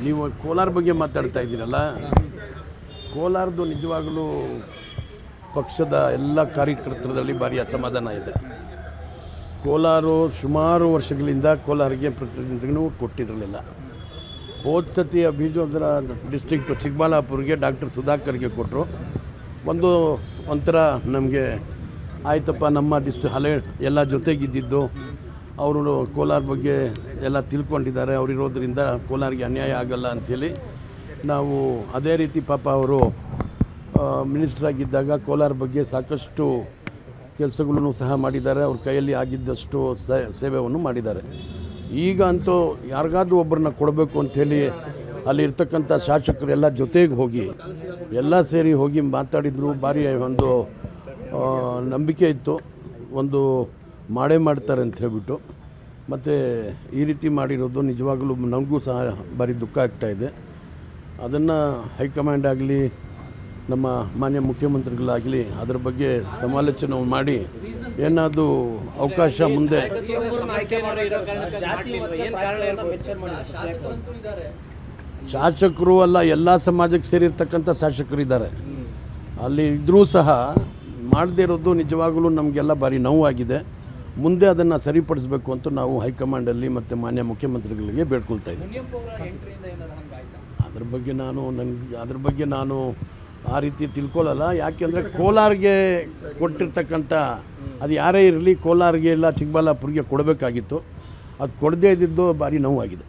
ನೀವು ಕೋಲಾರ ಬಗ್ಗೆ ಮಾತಾಡ್ತಾ ಇದ್ದೀರಲ್ಲ, ಕೋಲಾರದು ನಿಜವಾಗಲೂ ಪಕ್ಷದ ಎಲ್ಲ ಕಾರ್ಯಕರ್ತರಲ್ಲಿ ಭಾರಿ ಅಸಮಾಧಾನ ಇದೆ. ಕೋಲಾರ ಸುಮಾರು ವರ್ಷಗಳಿಂದ ಕೋಲಾರಿಗೆ ಪ್ರತಿನಿಧಿಗಳು ಕೊಟ್ಟಿರಲಿಲ್ಲ. ಹೋದ ಸತಿ ಬೀಜೋದ್ರ ಡಿಸ್ಟ್ರಿಕ್ಟು ಚಿಕ್ಕಬಳ್ಳಾಪುರಿಗೆ ಡಾಕ್ಟರ್ ಸುಧಾಕರ್ಗೆ ಕೊಟ್ಟರು. ಒಂಥರ ನಮಗೆ ಆಯ್ತಪ್ಪ, ನಮ್ಮ ಹಳೆ ಎಲ್ಲ ಜೊತೆಗಿದ್ದಿದ್ದು ಅವರು ಕೋಲಾರ ಬಗ್ಗೆ ಎಲ್ಲ ತಿಳ್ಕೊಂಡಿದ್ದಾರೆ, ಅವರಿರೋದ್ರಿಂದ ಕೋಲಾರಿಗೆ ಅನ್ಯಾಯ ಆಗಲ್ಲ ಅಂಥೇಳಿ ನಾವು ಅದೇ ರೀತಿ ಪಾಪ ಅವರು ಮಿನಿಸ್ಟ್ರಾಗಿದ್ದಾಗ ಕೋಲಾರ ಬಗ್ಗೆ ಸಾಕಷ್ಟು ಕೆಲಸಗಳನ್ನು ಸಹ ಮಾಡಿದ್ದಾರೆ. ಅವ್ರ ಕೈಯಲ್ಲಿ ಆಗಿದ್ದಷ್ಟು ಸೇವೆಯನ್ನು ಮಾಡಿದ್ದಾರೆ. ಈಗ ಅಂತೂ ಯಾರಿಗಾದ್ರೂ ಒಬ್ಬರನ್ನ ಕೊಡಬೇಕು ಅಂಥೇಳಿ ಅಲ್ಲಿರ್ತಕ್ಕಂಥ ಶಾಸಕರೆಲ್ಲ ಜೊತೆಗೆ ಹೋಗಿ ಎಲ್ಲ ಸೇರಿ ಹೋಗಿ ಮಾತಾಡಿದ್ರು. ಭಾರಿ ಒಂದು ನಂಬಿಕೆ ಇತ್ತು, ಒಂದು ಮಾಡ್ತಾರೆ ಅಂತ ಹೇಳ್ಬಿಟ್ಟು. ಮತ್ತು ಈ ರೀತಿ ಮಾಡಿರೋದು ನಿಜವಾಗಲೂ ನಮಗೂ ಸಹ ಭಾರಿ ದುಃಖ ಆಗ್ತಾಯಿದೆ. ಅದನ್ನು ಹೈಕಮಾಂಡ್ ಆಗಲಿ ನಮ್ಮ ಮಾನ್ಯ ಮುಖ್ಯಮಂತ್ರಿಗಳಾಗಲಿ ಅದರ ಬಗ್ಗೆ ಸಮಾಲೋಚನೆ ಮಾಡಿ ಏನಾದರೂ ಅವಕಾಶ ಮುಂದೆ ಶಾಸಕರು ಅಲ್ಲ, ಎಲ್ಲ ಸಮಾಜಕ್ಕೆ ಸೇರಿರ್ತಕ್ಕಂಥ ಶಾಸಕರಿದ್ದಾರೆ. ಅಲ್ಲಿ ಇದ್ದರೂ ಸಹ ಮಾಡದೇ ಇರೋದು ನಿಜವಾಗಲೂ ನಮಗೆಲ್ಲ ಭಾರಿ ನೋವಾಗಿದೆ. ಮುಂದೆ ಅದನ್ನು ಸರಿಪಡಿಸಬೇಕು ಅಂತ ನಾವು ಹೈಕಮಾಂಡಲ್ಲಿ ಮತ್ತು ಮಾನ್ಯ ಮುಖ್ಯಮಂತ್ರಿಗಳಿಗೆ ಬೇಡ್ಕೊಳ್ತಾ ಇದ್ದೀವಿ. ಅದ್ರ ಬಗ್ಗೆ ನಾನು ಆ ರೀತಿ ತಿಳ್ಕೊಳ್ಳಲ್ಲ. ಯಾಕೆಂದರೆ ಕೋಲಾರಿಗೆ ಕೊಟ್ಟಿರ್ತಕ್ಕಂಥ ಅದು ಯಾರೇ ಇರಲಿ, ಕೋಲಾರಿಗೆ ಇಲ್ಲ ಚಿಕ್ಕಬಳ್ಳಾಪುರಿಗೆ ಕೊಡಬೇಕಾಗಿತ್ತು. ಅದು ಕೊಡದೇ ಇದ್ದಿದ್ದು ಭಾರಿ ನೋವಾಗಿದೆ.